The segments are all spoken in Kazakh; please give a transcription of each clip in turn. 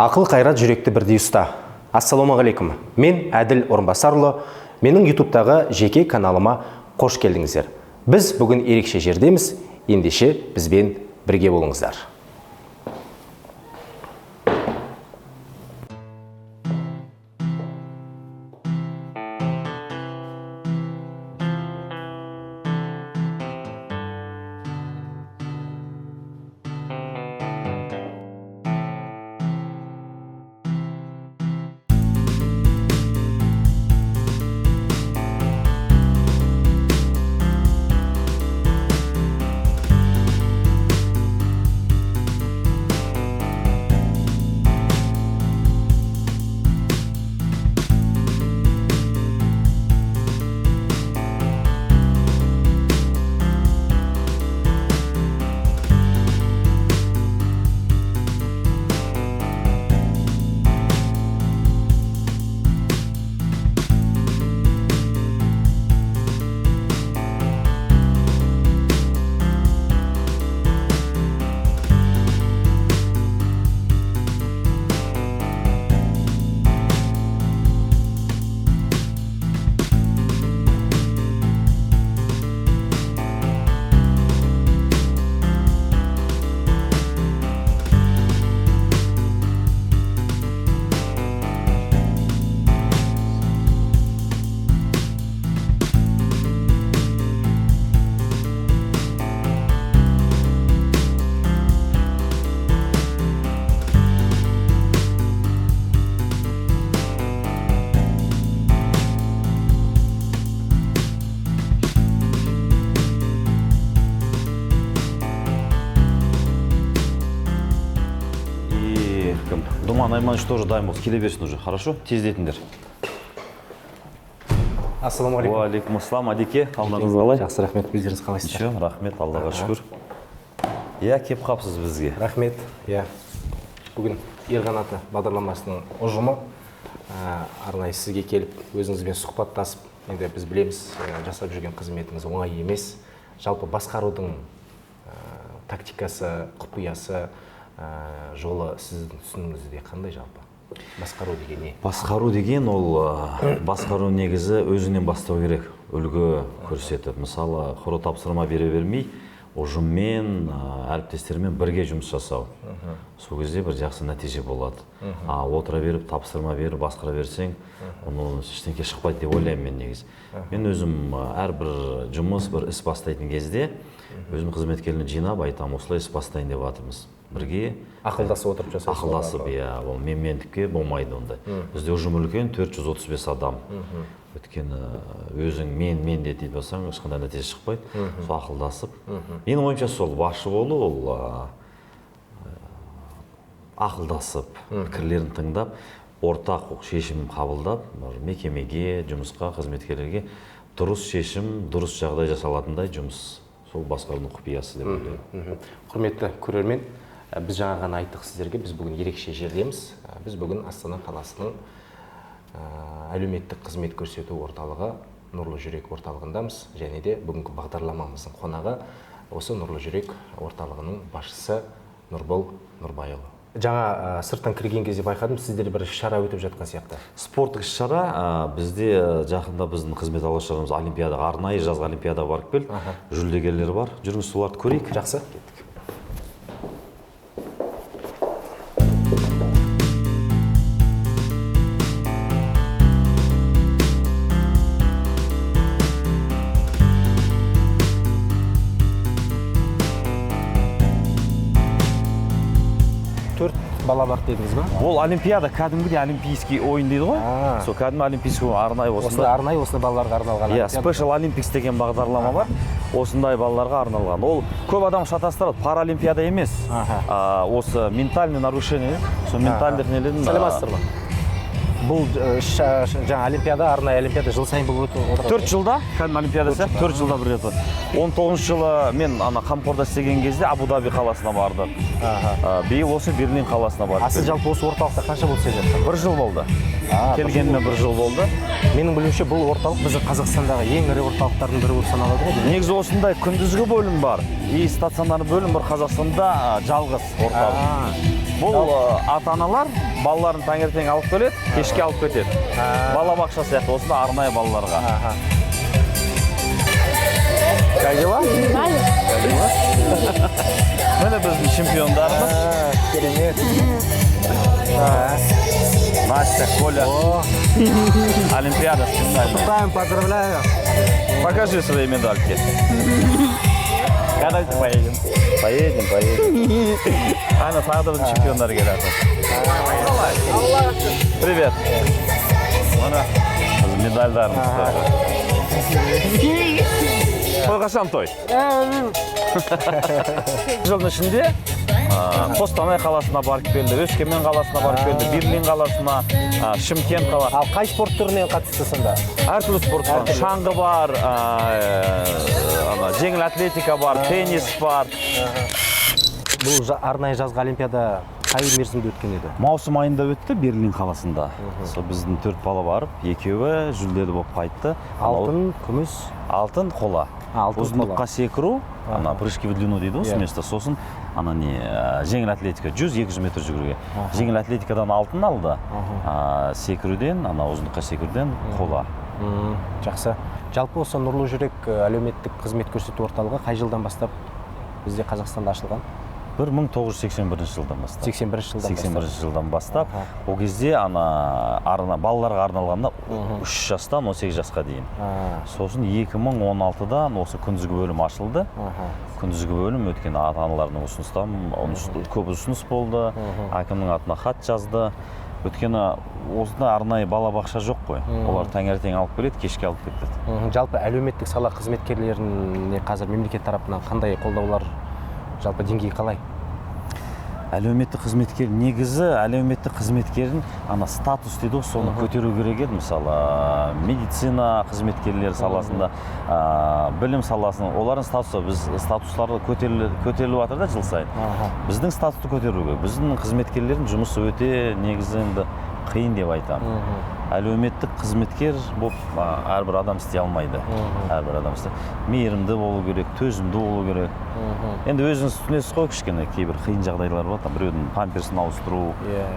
Ақыл қайрат жүректі бірдей ұста. Ассалаумағалейкум. Мен Әділ Орынбасарұлы. Менің ютубтағы жеке каналыма қош келдіңіздер. Біз бүгін ерекше жердеміз. Ендеше бізбен бірге болыңыздар. Думан Айманович тоже дайым болсын, келе берсін уже, хорошо? Тездетіңдер. Ассалаумағалейкум. Уалейкум ассалам, Адеке, қалдарыңыз қалай? Жақсы, рахмет, өздеріңіз қалайсыздар? Ничего, рахмет, Аллаға шүкір. Иә, кеп қапсыз бізге. Рахмет, иә. Бүгін Ерғанаты бағдарламасының ұжымы арнайы сізге келіп, өзіңізбен сұхбаттасып, енді біз білеміз, жасап жүрген қызметіңіз оңай емес. Жалпы басқарудың тактикасы, құпиясы, жолы сіздің түсінігіңізде қандай жалпы? Басқару деген не? Басқару деген ол басқару негізі өзінен бастау керек, үлгі көрсетіп. Мысалы, құры тапсырма бере бермей, ұжыммен, әріптестермен бірге жұмыс жасау. Сол кезде бір жақсы нәтиже болады. Отыра беріп, тапсырма беріп, басқара берсең, оны ештеңке шықпайды деп ойлаймын мен негізі. Мен өзім әрбір жұмыс, бір іс бастайтын кезде, өзім қызметкерлерін жинап айтам, осылай іс бастайын деп жатырмыз. Бірге ақылдасып отырып жасайсыз. Ақылдасып, иә, ол менмендікке болмайды ондай. Бізде ұжым үлкен 435 адам. Өйткені өзің мен деп болсаң, ешқандай нәтиже шықпайды. Сол ақылдасып. Менің ойымша сол басшы болу, ол ақылдасып, пікірлерін тыңдап, ортақ шешім қабылдап, мекемеге, жұмысқа, қызметкерлерге дұрыс шешім, дұрыс жағдай жасалатындай жұмыс. Сол басқарудың құпиясы деп ойлаймын. Құрметті көрермен, біз жаңа ғана айттық сіздерге, біз бүгін ерекше жердеміз. Біз бүгін Астана қаласының әлеуметтік қызмет көрсету орталығы Нұрлы жүрек орталығындамыз. Және де бүгінгі бағдарламамыздың қонағы осы Нұрлы жүрек орталығының басшысы Нұрбол Нұрбайұлы. Жаңа сырттан кірген кезде байқадым, сіздер бір шара өтіп жатқан сияқты. Спорттық шара бізде жақында біздің қызмет алушыларымыз олимпиадаға, арнайы жазғы олимпиадаға барып келді. Жүлдегерлер бар. Жүріңіз соларды көрейік. Жақсы. Бала бар дедіңіз ба? Ол олимпиада, кәдімгідей олимпийский ойын дейді ғой. Сол кәдімгі олимпийский арнайы осындай. Арнайы осындай балаларға арналған. Иә, Special Olympics деген бағдарлама бар. Осындай балаларға арналған. Ол көп адам шатастырады, паралимпиада емес. Осы ментальный нарушение, сол ментальдық нелердің. Сәлематсыздар ма? Бұл жаңа олимпиада, арнайы олимпиада жыл сайын болып отырады. 4 жылда, кәдімгі олимпиадасы 4 жылда бір рет. 19 жылы мен Қамқорда істеген кезде Абу-Даби қаласына бардық. Биыл осы Берлин қаласына бардық. Сіз жалпы осы орталықта қанша болып істеп жатсыз? 1 жыл болды. Келгеніме 1 жыл болды. Менің білуімше бұл орталық біздің Қазақстандағы ең ірі орталықтардың бірі болып саналады ғой. Негізі осындай күндізгі бөлім бар. И стационар бөлім бар Қазақстанда жалғыз орталық. Бұл ата-аналар балаларын таңертең алып келеді, кешке алып кетеді. Балабақша сияқты, осында арнайы балаларға. Как дела? Міне біздің чемпиондарымыз. Керемет. Настя, Коля. Олимпиада специальная. Поздравляю. Покажи свои медальки. Когда поедем? Поедем. Ана тағы да чемпиондар келеді. Привет. Мына медальдарымыз. Той қашан той? Жылдың ішінде Қостанай қаласына барып келді, Өскемен қаласына барып келді, Берлин қаласына, Шымкент қаласына. Ал қай спорт түріне қатысты сонда? Әртүрлі спорт бар. Шаңғы бар, жеңіл атлетика бар, теннис бар. Бұл арнайы жазғы олимпиада қай мерзімде өткен еді? Маусым айында өтті Берлин қаласында. Сол біздің 4 бала барып, екеуі жүлделі болып қайтты. Алтын, күміс, Алтын қола. Ұзындыққа секіру, прыжки в длину дейді осы место. Сосын жеңіл атлетика 100-200 метр жүгіруге. Жеңіл атлетикадан алтын алды, секіруден, ұзындыққа секіруден қола. Жақсы. Жалпы осы Нұрлы жүрек әлеуметтік қызмет көрсету орталығы қай жылдан бастап бізде Қазақстанда ашылған? 1981 жылдан бастап. 81 жылдан бастап. Ол кезде балаларға арналғанда 3 жастан 18 жасқа дейін. Сосын 2016-дан осы күндізгі бөлім ашылды. Күндізгі бөлім өткен ата-аналардың ұсыныстан көп ұсыныс болды. Әкімнің атына хат жазды. Өткені осында арнайы балабақша жоқ қой. Олар таңертең алып келеді, кешке алып кетеді. Жалпы әлеуметтік сала қызметкерлеріне қазір мемлекет тарапынан қандай қолдаулар, жалпы деңгейі қалай? Әлеуметтік қызметкер негізі әлеуметтік қызметкердің статус дейді, соны көтеру керек еді. Мысалы, медицина қызметкерлері саласында, білім саласында, олардың статусы, біз статустары көтеріліп жатыр да жыл сайын. Біздің статусты көтеруге, біздің қызметкерлердің жұмысы өте негізі енді қиын деп айтамын. Әлеуметтік қызметкер болып әрбір адам істей алмайды. Әрбір адам істей. Мейірімді болу керек, төзімді болу керек. Енді өзіңіз түсінесіз ғой, кішкене кейбір қиын жағдайлар бар. Біреудің памперсін ауыстыру,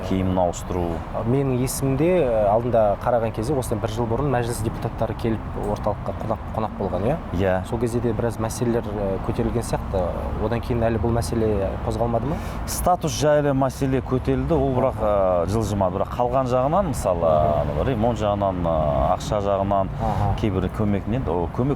киімін ауыстыру. Менің есімде алдында қараған кезде осыдан 1 жыл бұрын мәжіліс депутаттары келіп орталыққа қонақ болған, иә? Иә. Сол кезде де біраз мәселелер көтерілген сияқты. Одан кейін әлі бұл мәселе қозғалмады ма? Статус жайлы мәселе көтерілді, ол бірақ жылжымады. Бірақ қалған жағынан, мысалы, ремонт жағынан, ақша жағынан, кейбір көмек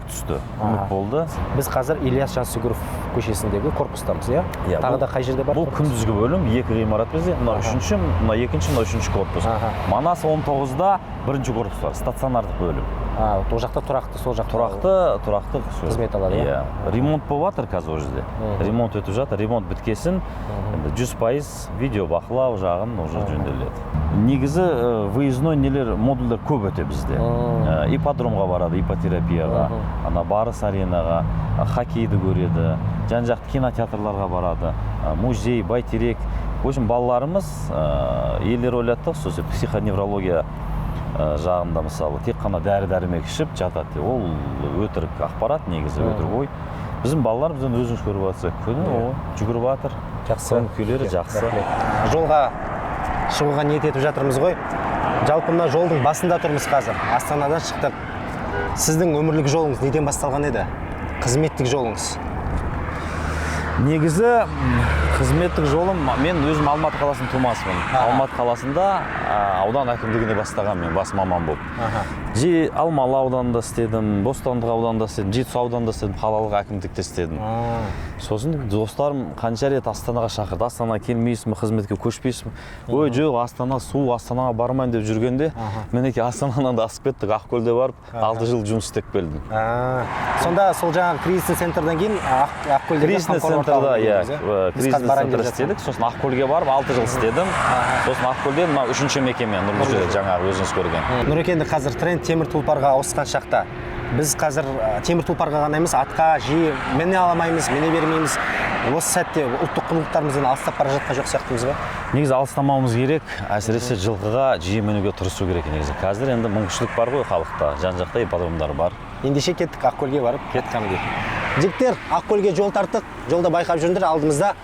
түсті, көмек болды. Біз қазір Ильяс Жансүгіров көшесіндегі корпустамыз, иә? Тағы да қай жерде бар? Бұл күндізгі бөлім, 2 ғимарат бізде, мына 3-ші, мына 2-ші, мына 3-ші корпус. Манас 19-да 1-ші корпус бар, стационарлық бөлім. Ол жақта тұрақты, сол жақта тұрақты қызмет алады, иә? Ремонт болып жатыр қазір ол жерде. Ремонт өтіп жатыр, ремонт біткесін 100% видео бақылау жағын уже жөнделеді. Негізі выездной модульдер көп өте бізде. Ипподромға барады, иппотерапияға, Барыс аренаға, хоккейді көреді, жан-жақты кинотеатрларға барады, музей, байтерек. В общем, балаларымыз елдер ойлады, сосын психоневрология жағында мысалы тек қана дәрі-дәрмек ішіп жатады. Ол өтірік ақпарат, негізі өтірік ой. Біздің балалар бізден өзіңіз көріп жатса, күні жүгіріп жатыр. Жақсы. Күйлері жақсы. Жолға шығуға ниет етіп жатырмыз ғой. Жалпы мына жолдың басында тұрмыз қазір. Астанадан шықтық. Сіздің өмірлік жолыңыз неден басталған еді? Қызметтік жолыңыз? Негізі қызметтік жолым, мен өзім Алматы қаласының тумасымын. Алматы қаласында аудан әкімдігіне бастаған мен, бас маман болып. Алмалы ауданында істедім, Бостандық ауданында істедім, Жетісу ауданында істедім, қалалық әкімдікте істедім. Сосын достарым қанша рет Астанаға шақырды. Астанаға келмейсің, қызметке көшпейсің. Ой, жоқ, Астана су, Астанаға бармайын деп жүргенде, менеке Астанадан да асып кеттік, Ақкөлде барып, 6 жыл жұмыс істеп келдім. Сонда сол жаңағы кризисный центрдан кейін Ақкөлдегі қамқор кризисный центр істедік, сосын Ақкөлге барып 6 жыл істедім. Сосын Ақкөлде мына 3-ші мекеме, Нұрлы жүрек, жаңағы өзіңіз көрген. Нұрекенді қазір тренд темір тұлпарға ауысқан шақта. Біз қазір темір тұлпарға ғана емес, атқа жиі мене аламаймыз, мене бермейміз. Осы сәтте ұлттық құндылықтарымыздан алыстап бара жатқан жоқ сияқтымыз ба? Негізі алыстамауымыз керек, әсіресе жылқыға жиі мінуге тырысу керек негізі. Қазір енді мүмкіншілік бар ғой халықта, жан-жақта ипподромдар бар. Ендеше кеттік, Ақкөлге барып, кеттік. Жігіттер, Ақкөлге жол тарттық, жолда байқап жүріңдер, алдымызда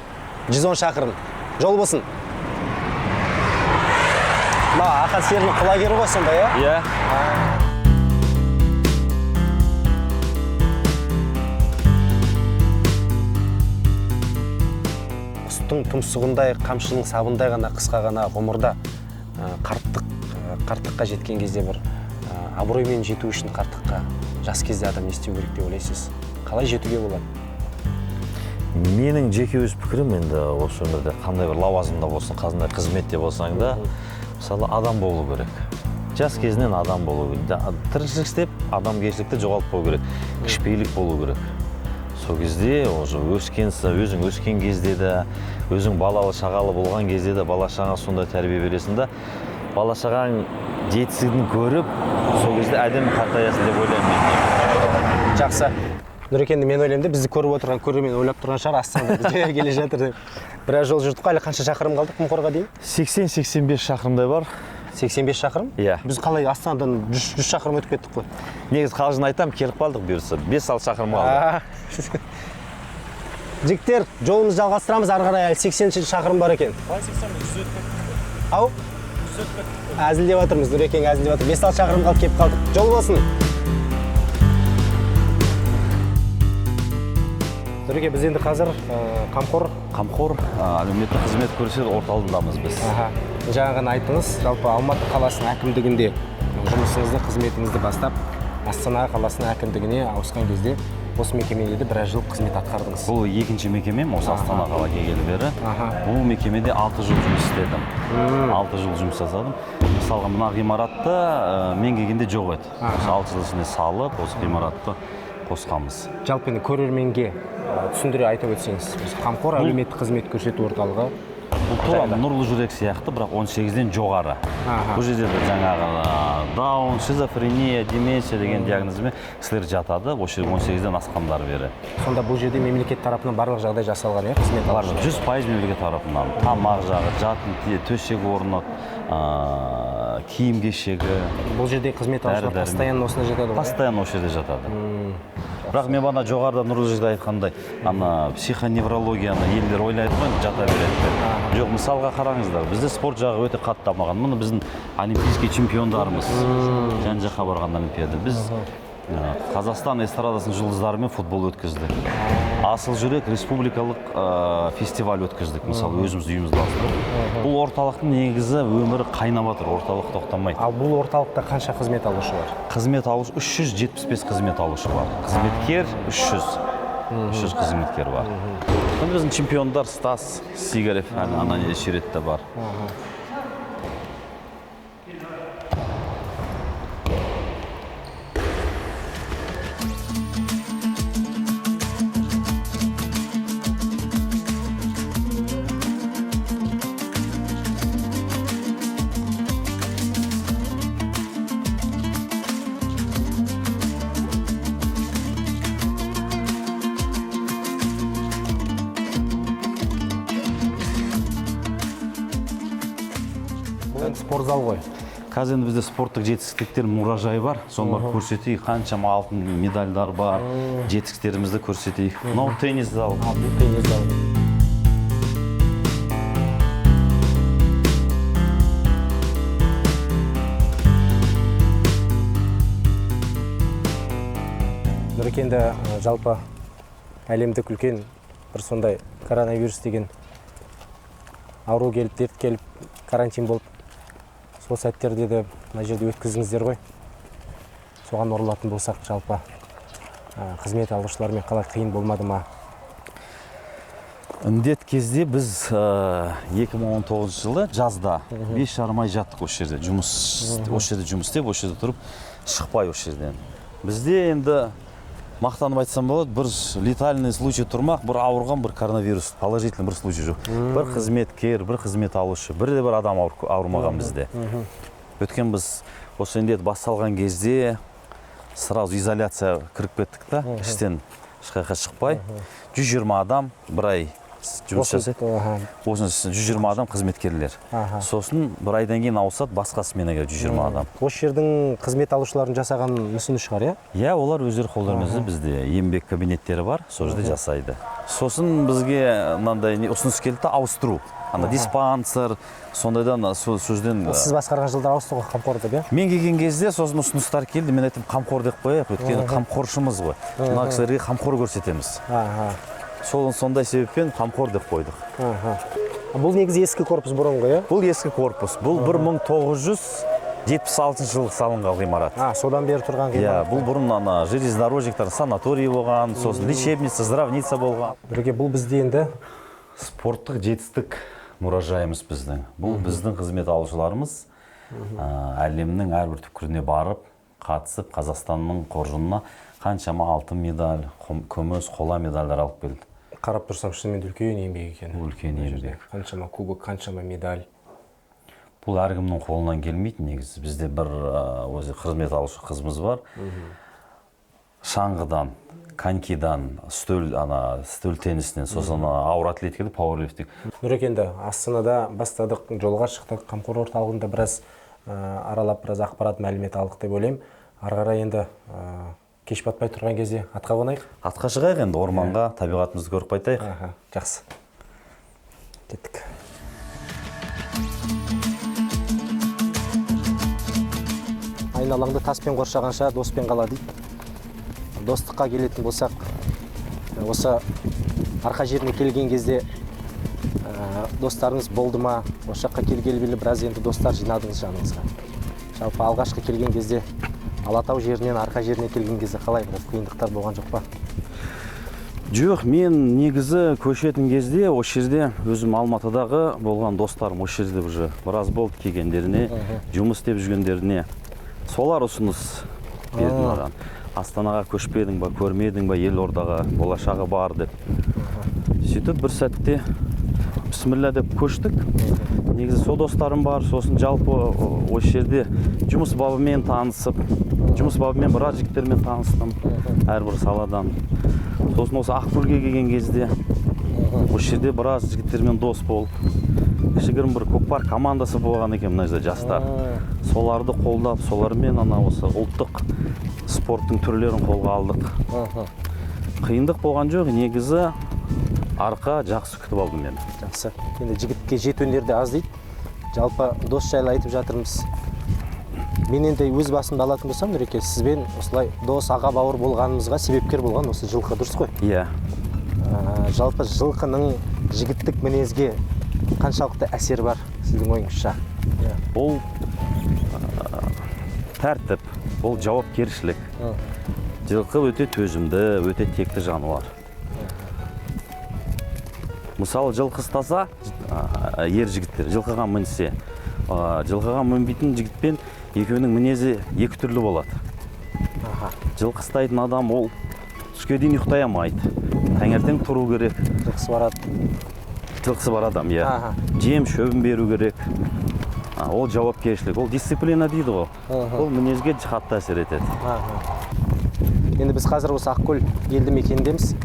110 шақырым. Жол болсын. Ақан серінің құлагері ғой сонда, иә? Иә. Құстың тұмсығындай, қамшының сабындай ғана қысқа ғана ғұмырда қарттыққа жеткен кезде бір абыроймен жету үшін қарттыққа жас кезде адам не істеу керек деп ойлайсыз? Қалай жетуге болады? Менің жеке өз пікірім енді осы өмірде қандай бір лауазымда болсын, қандай қызметте болсаң да, мысалы адам болу керек. Жас кезінен адам болу керек. Тіршілік істеп, адамгершілікті жоғалтпау керек. Кішіпейілік болу керек. Сол кезде өзің өскен кезде де, өзің балалы шағалы болған кезде де бала шағаңа сондай тәрбие бересің да, бала шағаң жетістігін көріп, сол кезде әдемі қартаясың деп ойлаймын. Жақсы. Нұрекенді мен ойлаймын да, бізді көріп отырған көрермен ойлап тұрған шығар, астанада біз келе жатыр деп. Біраз жол жүрдік, әлі қанша шақырым қалдық Құмқорға дейін? 80-85 шақырымдай бар. 85 шақырым? Иә. Біз қалай Астанадан 100 шақырым өтіп кеттік қой. Негізі қалжың айтам, келіп қалдық бұйырса. 5-6 шақырым қалды. Жігіттер, жолымызды жалғастырамыз, ары қарай әлі 80 шақырым бар екен. Қалай 80 100 өтіп Ау? 100 өтіп Әзілдеп жатырмыз, Нұрекең әзілдеп жатыр. 5-6 шақырым қалып келіп қалдық. Жол болсын. Нұреке, біз енді қазір Қамқор әлеуметтік қызмет көрсету орталығындамыз біз. Жаңа ғана айттыңыз, жалпы Алматы қаласының әкімдігінде жұмысыңызды, қызметіңізді бастап, Астана қаласының әкімдігіне ауысқан кезде осы мекемеде де біраз жыл қызмет атқардыңыз. Бұл екінші мекемем, осы Астана қалаға келгелі бері. Бұл мекемеде 6 жыл жұмыс істедім. 6 жыл жұмыс жасадым. Мысалға, мына ғимаратты мен келгенде жоқ еді. 6 жыл ішінде салып, осы ғимаратты қосқанбыз. Жалпы енді көрерменге түсіндіре айтып өтсеңіз, Қамқор әлеуметтік қызмет көрсету орталығы бұл тура нұрлы жүрек сияқты, бірақ 18-ден жоғары. Бұл жерде жаңағы даун, шизофрения, деменция деген диагнозбен кісілер жатады, осы 18-ден асқандар бері. Сонда бұл жерде мемлекет тарапынан барлық жағдай жасалған, иә, қызмет алушылар? 100% мемлекет тарапынан. Тамақ жағы, жатын, төсек орны, киім кешегі. Бұл жерде қызмет алушылар постоянно осында жатады ғой? Постоянно осы жерде жатады. Бірақ мен бана жоғарыда нұрлы жерде айтқандай, психоневрологияны елдер ойлайды ғой, жата береді. Жоқ, мысалға қараңыздар, бізде спорт жағы өте қатты дамыған. Мұны біздің олимпийский чемпиондарымыз, жан-жаққа барған олимпиада. Біз Қазақстан эстрадасының жұлдыздарымен футбол өткіздік. Асыл жүрек республикалық фестиваль өткіздік, мысалы өзіміз үйімізді алыстырып. Бұл орталықтың негізі өмірі қайнап жатыр, орталық тоқтамайды. Ал бұл орталықта қанша қызмет алушы бар? Қызмет алушы 375 қызмет алушы бар. Қызметкер 300 қызметкер бар. Біздің чемпиондар Стас Сигарев, ана шеретте бар. Спортзал ғой. Қазір енді бізде спорттық жетістіктер мұражайы бар. Соны барып көрсетейік, қаншама алтын медальдар бар, жетістіктерімізді көрсетейік. Мынау теннис залы. Бұл теннис залы. Нұрекенді жалпы әлемдік үлкен бір сондай коронавирус деген ауру келіп, дерт келіп, карантин болып, сол сәттерде де мына жерде өткіздіңіздер ғой. Соған оралатын болсақ, жалпы қызмет алушылармен қалай қиын болмады ма? Індет кезде біз 2019 жылы жазда 5,5 ай жаттық осы жерде. Осы жерде жұмыс істеп, осы жерде тұрып, шықпай осы жерден. Бізде енді мақтанып айтсам болады, бір летальный случай тұрмақ, бір ауырған, бір коронавирус, положительный бір случай жоқ. Бір қызметкер, бір қызмет алушы, бірде бір адам ауырмаған бізде. Өткен біз осы індет басталған кезде сразу изоляция кіріп кеттік та, іштен ешқайда шықпай. 120 адам бір ай жұмыс жасайды. Осыны 120 адам қызметкерлер. Сосын бір айдан кейін ауысады, басқа сменаға 120 адам. Осы жердің қызмет алушылардың жасаған мүсіні шығар, иә? Иә, олар өздері қолдарымен бізде еңбек кабинеттері бар, сол жерде жасайды. Сосын бізге мынандай ұсыныс келді, ауыстыру. Ана диспансер, сондайдан сөзден... Сіз басқарған жылдар ауыстыруға қамқор деп, иә? Мен келген кезде сосын ұсыныстар келді, мен айттым қамқор деп қояйық, өйткені қамқоршымыз ғой. Мына кісілерге қамқор көрсетеміз. Сондай себеппен қамқор деп қойдық. Бұл негізі ескі корпус бұрынғы, иә? Бұл ескі корпус. Бұл 1976 жылы салынған ғимарат. Содан бері тұрған ғимарат. Иә, бұл бұрын ана железнодорожниктар санаторий болған, сосын лечебница, здравница болған. Бірге бұл бізде енді спорттық жетістік мұражайымыз біздің. Бұл біздің қызмет алушыларымыз әлемнің әрбір түкпіріне барып, қатысып, Қазақстанның қоржынына қаншама алтын медаль, күміс, қола медальдар алып келді. Қарап тұрсам, шынымен үлкен еңбек екен. Үлкен еңбек. Қаншама кубок, қаншама медаль. Бұл әркімнің қолынан келмейді негізі. Бізде бір өзі қызмет алушы қызымыз бар. Шаңғыдан, конькидан, стөл теннисінен, сосын ауыр атлетикада, пауэрлифтинг. Нұрекенді, Астанада бастадық, жолға шықтық, қамқор орталығында біраз аралап, біраз ақпарат мәлімет алдық деп ойлаймын. Ары қарай енді кеш батпай тұрған кезде атқа қонайық. Атқа шығайық енді, орманға, табиғатымызды көріп қайтайық. Жақсы. Кеттік. Айналаңды таспен қоршағанша доспен қала дейді. Достыққа келетін болсақ, осы арқа жеріне келген кезде достарыңыз болды ма? Осы жаққа келгелі біраз енді достар жинадыңыз жаныңызға. Жалпы алғашқы келген кезде Алатау жерінен арқа жеріне келген кезде қалай біраз қиындықтар болған жоқ па? Жоқ, мен негізі көшетін кезде осы жерде өзім Алматыдағы болған достарым осы жерде уже біраз болды келгендеріне, жұмыс істеп жүргендеріне. Солар ұсыныс берді маған. Астанаға көшпедің ба, көрмедің ба, Елордаға болашағы бар деп. Сөйтіп бір сәтте бісміллә деп көштік. Негізі сол достарым бар, сосын жалпы осы жерде жұмыс бабымен танысып, жұмыс бабымен біраз жігіттермен таныстым, әрбір саладан. Сосын осы Ақкөлге келген кезде осы жерде біраз жігіттермен дос болып, кішігірім бір көкпар командасы болған екен мына жерде жастар. Соларды қолдап, солармен осы ұлттық спорттың түрлерін қолға алдық. Қиындық болған жоқ, негізі арқа жақсы күтіп алдым мен. Жақсы. Енді жігітке жет өнер де аз дейді. Жалпы дос жайлы айтып жатырмыз. Мен енді өз басымды алатын болсам, Нұреке, сізбен осылай дос, аға бауыр болғанымызға себепкер болған осы жылқы, дұрыс қой? Иә. Жалпы жылқының жігіттік мінезге қаншалықты әсер бар сіздің ойыңызша? Бұл тәртіп, бұл жауапкершілік. Жылқы өте төзімді, өте текті жануар. Мысалы, жылқы ұстаса, ер жігіттер жылқыға мінсе, жылқыға мінбейтін жігітпен екеуінің мінезі екі түрлі болады. Жылқы ұстайтын адам ол түске дейін ұйықтай алмайды. Таңертең тұру керек. Жылқысы бар адам, иә. Жем шөбін беру керек. Ол жауапкершілік, ол дисциплина дейді ғой. Ол мінезге қатты әсер етеді. Енді біз қазір осы Ақкөл елді мекеніндеміз.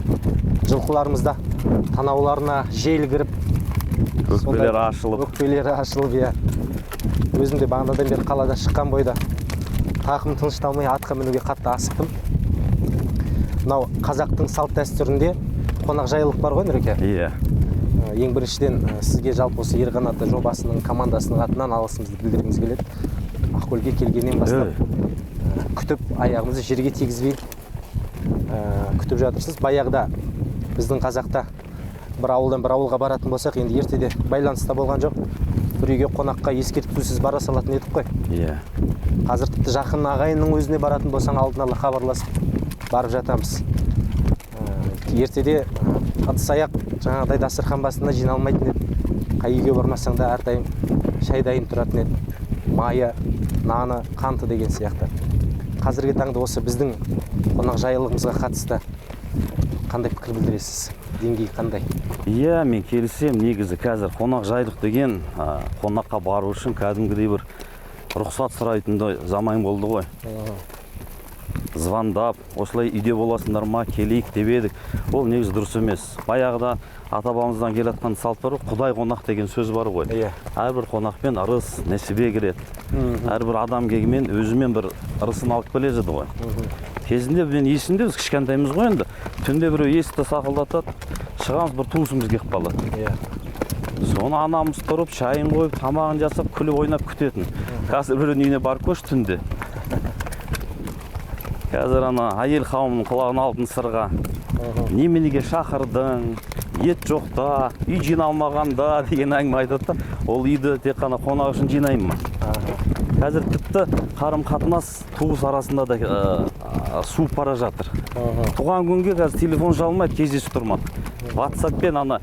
Жылқыларымызда танауларына жел кіріп, өкпелері ашылып, иә. Өзім де бағанадан бері қаладан шыққан бойда тақым тынышталмай атқа мінуге қатты асықтым. Мынау қазақтың салт дәстүрінде қонақжайлылық бар ғой, Нұреке? Иә. Ең біріншіден сізге жалпы осы Ер қанаты жобасының командасының атынан алғысымызды білдіргіміз келеді. Ақкөлге келгеннен бастап күтіп, аяғымызды жерге тигізбей күтіп жатырсыз. Баяғыда біздің қазақта бір ауылдан бір ауылға баратын болсақ, енді ертеде байланыста болған жоқ. Бір үйге қонаққа ескертусіз бара салатын едік қой. Иә. Қазір тіпті жақын ағайынның өзіне баратын болсаң, алдын ала хабарласып барып жатамыз. Ертеде ыдыс-аяқ жаңағыдай дастархан басында жиналмайтын еді. Қай үйге бармасаң да әрдайым шай дайын тұратын еді. Майы, наны, қанты деген сияқты. Қазіргі таңда осы біздің қонақжайлылығымызға қатысты қандай пікір білдіресіз? Деңгей қандай? Иә, мен келісем, негізі қазір қонақжайлық деген қонаққа бару үшін кәдімгідей бір рұқсат сұрайтын заман болды ғой. Звондап, осылай үйде боласыңдар ма, келейік деп едік. Ол негізі дұрыс емес. Баяғыда ата бабамыздан келатқан салт бар ғой, құдай қонақ деген сөз бар ғой. Иә. Әрбір қонақпен ырыс, несібе кіреді. Әрбір адам келгенмен өзімен бір ырысын алып келе жатыр ғой. Кезінде мен есімде, біз кішкентаймыз ғой енді. Түнде біреу есікті сақылдатады, шығамыз бір туысымыз келіп қалады. Иә. Соны анамыз тұрып, шайын қойып, тамағын жасап, күліп ойнап күтетін. Қазір біреудің үйіне барып көш түнде. Қазір ана әйел қауымның құлағына алтын сырға. Неменеге шақырдың, ет жоқта, үй жиналмағанда деген әңгіме айтады да, ол үйді тек қана қонақ үшін жинаймын ма? Қазір тіпті қарым-қатынас туыс арасында да суып бара жатыр. Туған күнге қазір телефон жалмайды, кездесіп тұрмады. WhatsApp-пен ана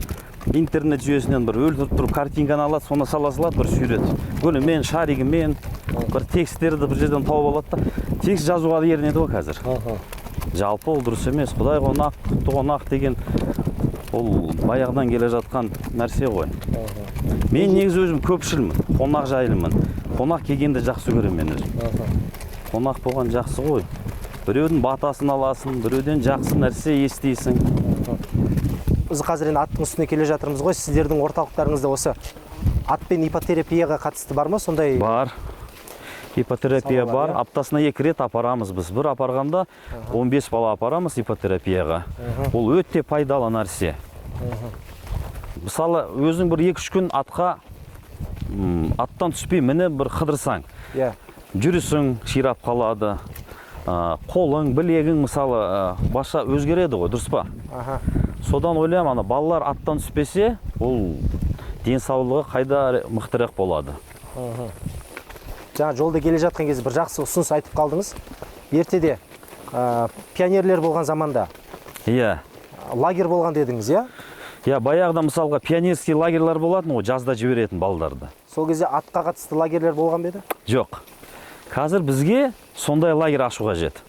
интернет жүйесінен бір өлтіріп тұрып картинканы алады, соны сала салады, бір сурет. Гүлімен, шаригімен, бір тексттерді бір жерден тауып алады да, текст жазуға да ерінеді ғой қазір. Жалпы ол дұрыс емес. Құдай қонақ, құтты қонақ деген ол баяғыдан келе жатқан нәрсе ғой. Мен негізі өзім көпшілмін, қонақ жайлымын. Қонақ келгенді жақсы көремін өзім. Қонақ болған жақсы ғой. Біреудің батасын аласың, біреуден жақсы нәрсе естисің. Біз қазір енді аттың үстіне келе жатырмыз ғой. Сіздердің орталықтарыңызда осы атпен ипотерапияға қатысты бар ма? Сондай бар. Ипотерапия бар. Аптасына 2 рет апарамыз біз. Бір апарғанда 15 бала апарамыз ипотерапияға. Ол өте пайдалы нәрсе. Мысалы, өзің бір 2-3 күн аттан түспей мені бір қыдырсаң. Иә. Жүрісің ширап қалады. Қолың, білегің мысалы баша өзгереді ғой, дұрыс па? Содан ойлаймын, ана балалар аттан түспесе, ол денсаулығы қайда мықтырақ болады. Жаңа жолда келе жатқан кезде бір жақсы ұсыныс айтып қалдыңыз. Ертеде пионерлер болған заманда Иә. лагерь болған дедіңіз, иә? Иә, баяғыда мысалға пионерский лагерлер болатын ғой, жазда жіберетін балаларды. Сол кезде атқа қатысты лагерлер болған бе еді? Жоқ. Қазір бізге сондай лагерь ашу қажет.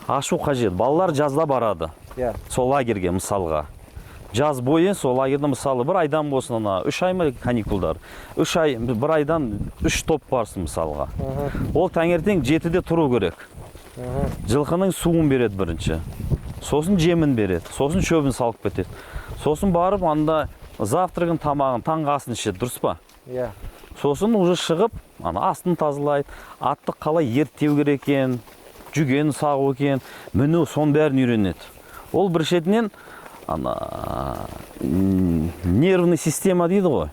Ашу қажет. Балалар жазда барады. Иә. Сол лагерге мысалға. Жаз бойы сол лагерде мысалы бір айдан болсын, 3 ай ма каникулдар. 3 ай, бір айдан 3 топ барсын мысалға. Ол таңертең 7-де тұру керек. Жылқының суын береді бірінші. Сосын жемін береді. Сосын шөбін салып кетеді. Сосын барып, анда завтрагын, тамағын, таңғы асын ішеді, дұрыс па? Иә. Сосын уже шығып, астын тазалайды, атты қалай ерттеу керек екен, жүген сағу екен, міну, соның бәрін үйренеді. Ол бір шетінен нервный система дейді ғой.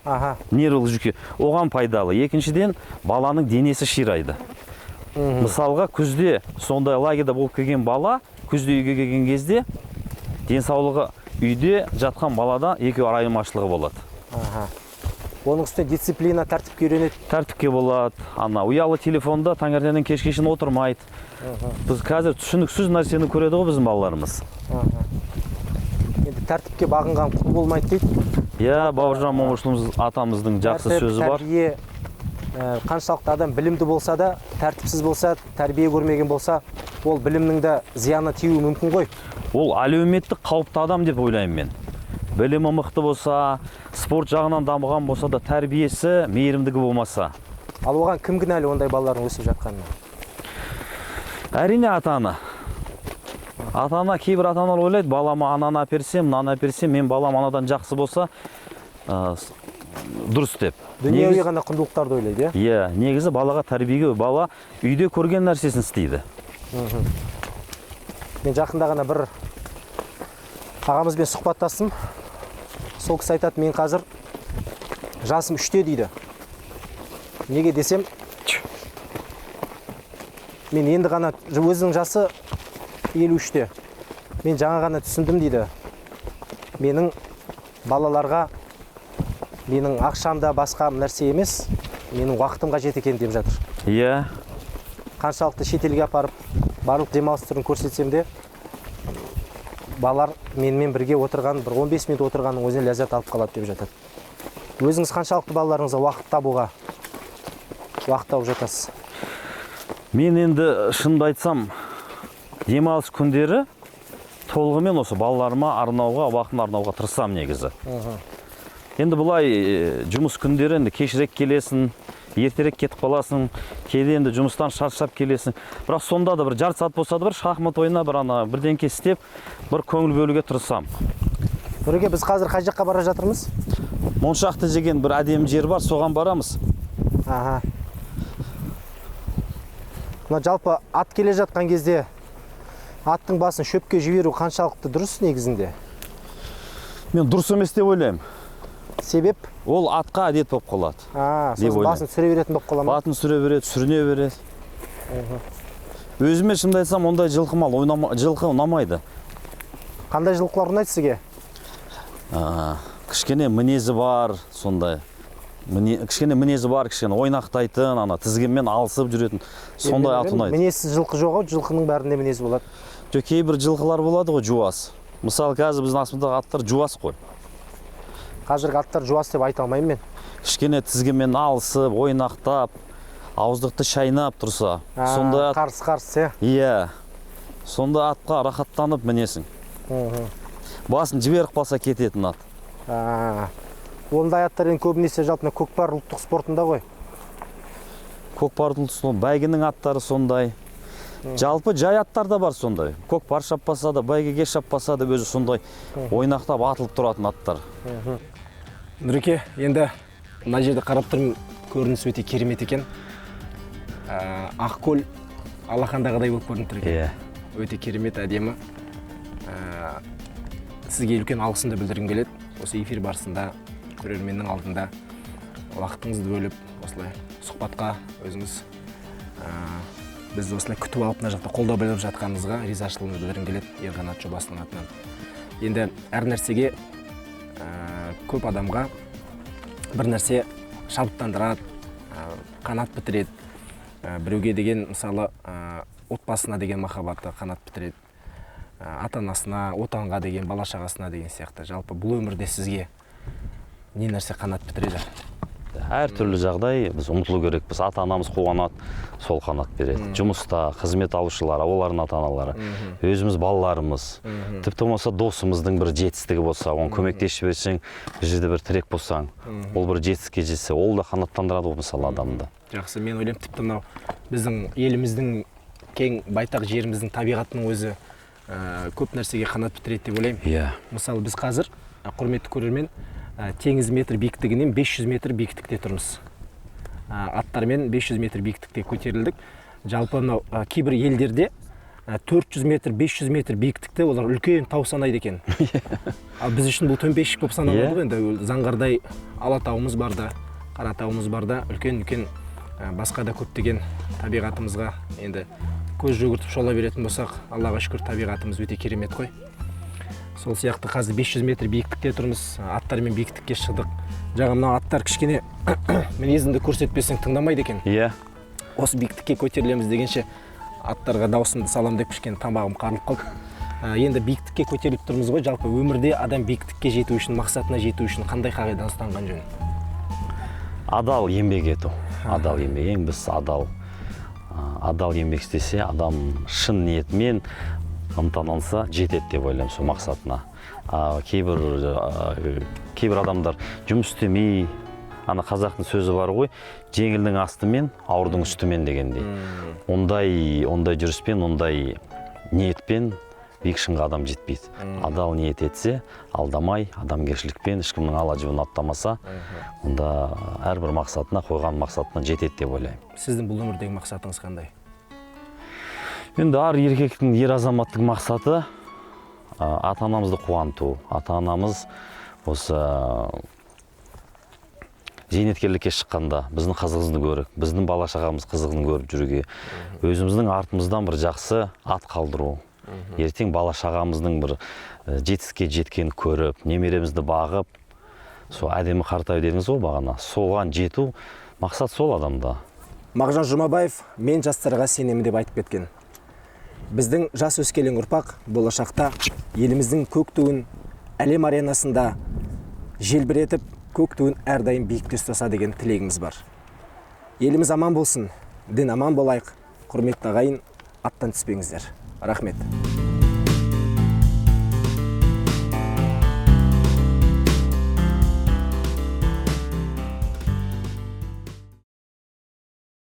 Нервлы жүйке. Оған пайдалы. Екіншіден, баланың денесі ширайды. Мысалға, күзде сондай лагерде болып келген бала, күзде үйге келген кезде денсаулығы үйде жатқан балада екеуі айырмашылығы болады. Оның үстіне дисциплина, тәртіпке үйренеді. Тәртіпке болады. Ұялы телефонда таңертеңнен кешке шейін отырмайды. Біз қазір түсініксіз нәрсені көреді ғой біздің балаларымыз. Енді тәртіпке бағынған құл болмайды дейді. Иә, Бауыржан Момышұлымыз атамыздың жақсы сөзі бар. Тәрбие, қаншалықты адам білімді болса да, тәртіпсіз болса, тәрбие көрмеген болса, ол білімнің де зияны тиюі мүмкін ғой. Ол әлеуметтік қауіпті адам деп ойлаймын мен. Білімі мықты болса, спорт жағынан дамыған болса да, тәрбиесі, мейірімдігі болмаса. Ал оған кім кінәлі ондай балалардың өсіп жатқанына? Әрине ата-ана. Ата-ана, кейбір ата-аналар ойлайды, балама ананы әперсем, мынаны әперсем, мен балам анадан жақсы болса, дұрыс деп. Дүниеге ғана құндылықтарды ойлайды, иә? Иә, негізі балаға тәрбиеге, бала үйде көрген нәрсесін істейді. Мен жақында ғана бір ағамызбен сұхбаттастым. Сол кісі айтады, мен қазір жасым 3-те дейді. Неге десем, мен енді ғана өзінің жасы 53-те. Мен жаңа ғана түсіндім дейді. Менің балаларға менің ақшамда басқа нәрсе емес, менің уақытым қажет екен деп жатыр. Иә. Қаншалықты шетелге апарып, барлық демалыс түрін көрсетсем де, балалар менімен бірге отырған, бір 15 минут отырғанның өзіне ләззат алып қалады деп жатады. Өзіңіз қаншалықты балаларыңызға уақыт табуға уақыт тауып жатасыз? Мен енді шынымды айтсам, демалыс күндері толығымен осы балаларыма уақытын арнауға тырысам негізі. Енді бұлай жұмыс күндері енді кешірек келесің, ертерек кетіп қаласың, кейде енді жұмыстан шаршап келесің. Бірақ сонда да бір жарты сағат болса да бір шахмат ойна, бірдеңке істеп, бір көңіл бөлуге тырысам. Нұреке, біз қазір қай жаққа бара жатырмыз? Моншақты деген бір әдемі жер бар, соған барамыз. Аха. Мына жалпы ат келе жатқан кезде аттың басын шөпке жіберу қаншалықты дұрыс негізінде? Мен дұрыс емес деп ойлаймын. Себеп? Ол атқа әдет болып қалады. Сосын басын сүре беретін болып қала ма? Батын сүре береді, сүріне береді. Өзіме шынымды айтсам, ондай жылқы ұнамайды. Қандай жылқылар ұнайды сізге? Кішкене мінезі бар, сондай. Кішкене мінезі бар, кішкене ойнақтайтын, тізгінмен алысып жүретін. Сондай ат ұнайды. Мінезсіз жылқы жоқ, жылқының бәрінде мінезі болады. Кейбір жылқылар болады ғой, жуас. Мысалы, қазір біздің астымыздағы аттар жуас қой. Қазіргі аттар жуас деп айта алмаймын мен. Кішкене тізгінмен алысып, ойнақтап, ауыздықты шайнап тұрса, сондай ат. Қарсы. Иә. Сондай атқа рахаттанып мінесің. Басын жіберіп қалса кететін ат. Ондай аттар көбінесе жалпы көкпар ұлттық спортында ғой. Көкпар ұлттық спортында бәйгенің аттары сондай. Жалпы жай аттар да бар сондай. Көкпар шаппаса да, бәйгеге шаппаса да өзі сондай ойнақтап атылып тұратын аттар. Нұреке, енді мына жерде қарап тұрмын, көрініс өте керемет екен. Ақкөл алақандағыдай болып көрініп тұр екен. Өте керемет, әдемі. Сізге үлкен алғысымды білдіргім келеді. Осы эфир барысында, көрерменнің алдында уақытыңызды бөліп, осылай сұхбатқа өзіңіз бізді осылай күтіп алып, мына жақта қолдау білдіріп жатқаныңызға ризашылығымды білдіргім келеді, Ерқанат жобасының атынан. Енді әр нәрсеге, көп адамға бір нәрсе шабыттандырады, қанат бітіреді. Біреуге деген, мысалы, отбасына деген махаббаты қанат бітіреді. Ата-анасына, отанға деген, бала-шағасына деген сияқты. Жалпы бұл өмірде сізге не нәрсе қанат бітіреді? Әр түрлі жағдай біз ұмытылу керекпіз. Ата-анамыз қуанады, сол қанат береді. Жұмыста қызмет алушылар, олардың ата-аналары, өзіміз балаларымыз, тіпті болмаса досымыздың бір жетістігі болса, оны көмектесіп берсең, бір жерде бір тірек болсаң, ол бір жетістікке жетсе, ол да қанаттандырады мысалы адамды. Жақсы, мен ойлаймын, тіпті мынау біздің еліміздің кең байтақ жеріміздің табиғатының өзі көп нәрсеге қанат бітіреді деп ойлаймын. Мысалы, біз қазір, құрметті көрермен, теңіз метр биіктігінен 500 метр биіктікте тұрмыз. Аттармен 500 метр биіктікте көтерілдік. Жалпы кейбір елдерде 400 метр, 500 метр биіктікте олар үлкен тау санайды екен. Ал біз үшін бұл төмпешік болып саналады. Енді Заңғардай Алатауымыз барда, Қаратауымыз барда, үлкен-үлкен басқа да көптеген табиғатымызға енді көз жүгіртіп шола беретін болсақ, Аллаға шүкір, табиғатымыз өте керемет қой. Сол сияқты қазір 500 метр биіктікте тұрмыз, аттармен биіктікке шықтық. Жаңа мына аттар кішкене мінезіңді көрсетпесең тыңдамайды екен. Осы биіктікке көтерілеміз дегенше аттарға даусымды салам деп кішкене тамағым қарылып қалды. Енді биіктікке көтеріліп тұрмыз ғой, жалпы өмірде адам биіктікке жету үшін, мақсатына жету үшін қандай қағиданы ұстанған жөн? Адал еңбек ету. Адал еңбек, ең біз адал еңбек істесе, адам шын ниетімен ынталанса жетеді деп ойлаймын сол мақсатына. Кейбір адамдар жұмыс істемей, қазақтың сөзі бар ғой, жеңілдің астымен, ауырдың үстімен дегендей. Ондай жүріспен, ондай ниетпен биік шыңға адам жетпейді. Адал ниет етсе, алдамай, адамгершілікпен, ешкімнің ала-жібін аттамаса, онда әрбір мақсатына, қойған мақсатына жетеді деп ойлаймын. Сіздің бұл өмірдегі мақсатыңыз қандай? Енді әр еркектің, ер азаматтың мақсаты ата-анамызды қуанту. Ата-анамыз осы зейнеткерлікке шыққанда біздің қызығымызды көріп, біздің бала-шағамыз қызығын көріп жүруге, өзіміздің артымыздан бір жақсы ат қалдыру. Ертең бала-шағамыздың бір жетістікке жеткенін көріп, немеремізді бағып, сол әдемі қартаю дедіңіз ғой бағана, соған жету мақсат сол адамда. Мағжан Жұмабаев мен жастарға сенемін деп айтып кеткен. Біздің жас өскелең ұрпақ болашақта еліміздің көк туын әлем аренасында желбіретіп, көк туын әрдайым биікте ұстаса деген тілегіміз бар. Еліміз аман болсын, дін аман болайық. Құрметті ағайын, аттан түспеңіздер. Рахмет.